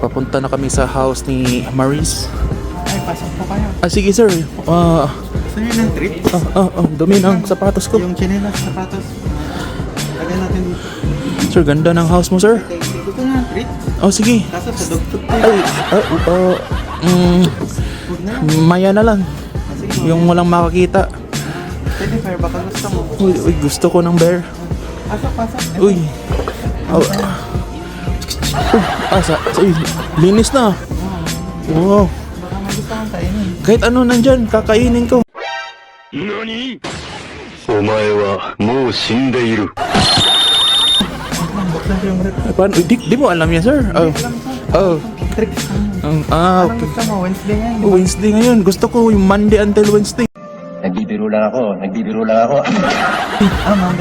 Papunta na kami sa house ni Maris. Ay, pasok po kayo. Sige sir. Gusto niyo ng treat? Dumi ng sapatos ko. Yung chinelas, sapatos. Lagay natin dito. Sir, ganda ng house mo sir. Gusto niyo ng treat? Sige. Kaso sa dog food Ay, food na yan. maya na lang. Sige, Yung walang makakita. pwede fair, baka gusto mo. Uy, gusto ko ng bear. Pasok, pasok. Uy. Uy, linis na. Wow. Baka magustuhan tayo nun. Kahit ano nandyan, kakainin ko. 何お前はもう死んでいる。 Buksan ko yung rep. Paano? Di mo alam yan, sir? Alam ko. Tricks lang. Anong Okay. gusto mo? Wednesday yan. Wednesday ngayon. Gusto ko yung Monday until Wednesday. Nagbibiro lang ako. Monday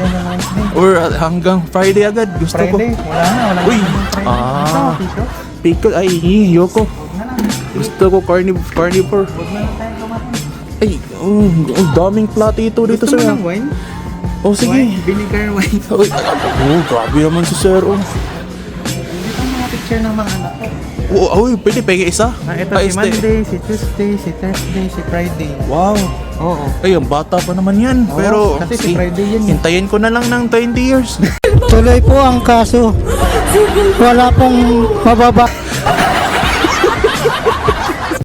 na Wednesday. Or hanggang Friday agad. Gusto Friday, ko. wala na. Wala Uy. na Friday. Gusto mo, Pico? Pickle. Ay, yoko. Huwag na lang. Gusto ko carnivore. Huwag na lang tayo kumain. Ay, daming platito dito, Gusto sir. mo ng wine? Sige. Wine? Vinegar wine. Uy, grabe naman si sir. Dito ang mga picture ng mga anak ko. Uy, pwede pege isa. Ito si Monday, si Tuesday, si Thursday, si Friday. Wow. Oo. Ay, ang bata pa naman yan. Oo, Pero, kasi si Friday yan. hintayin ko na lang ng 20 years. Tuloy po ang kaso. Wala pong mababa.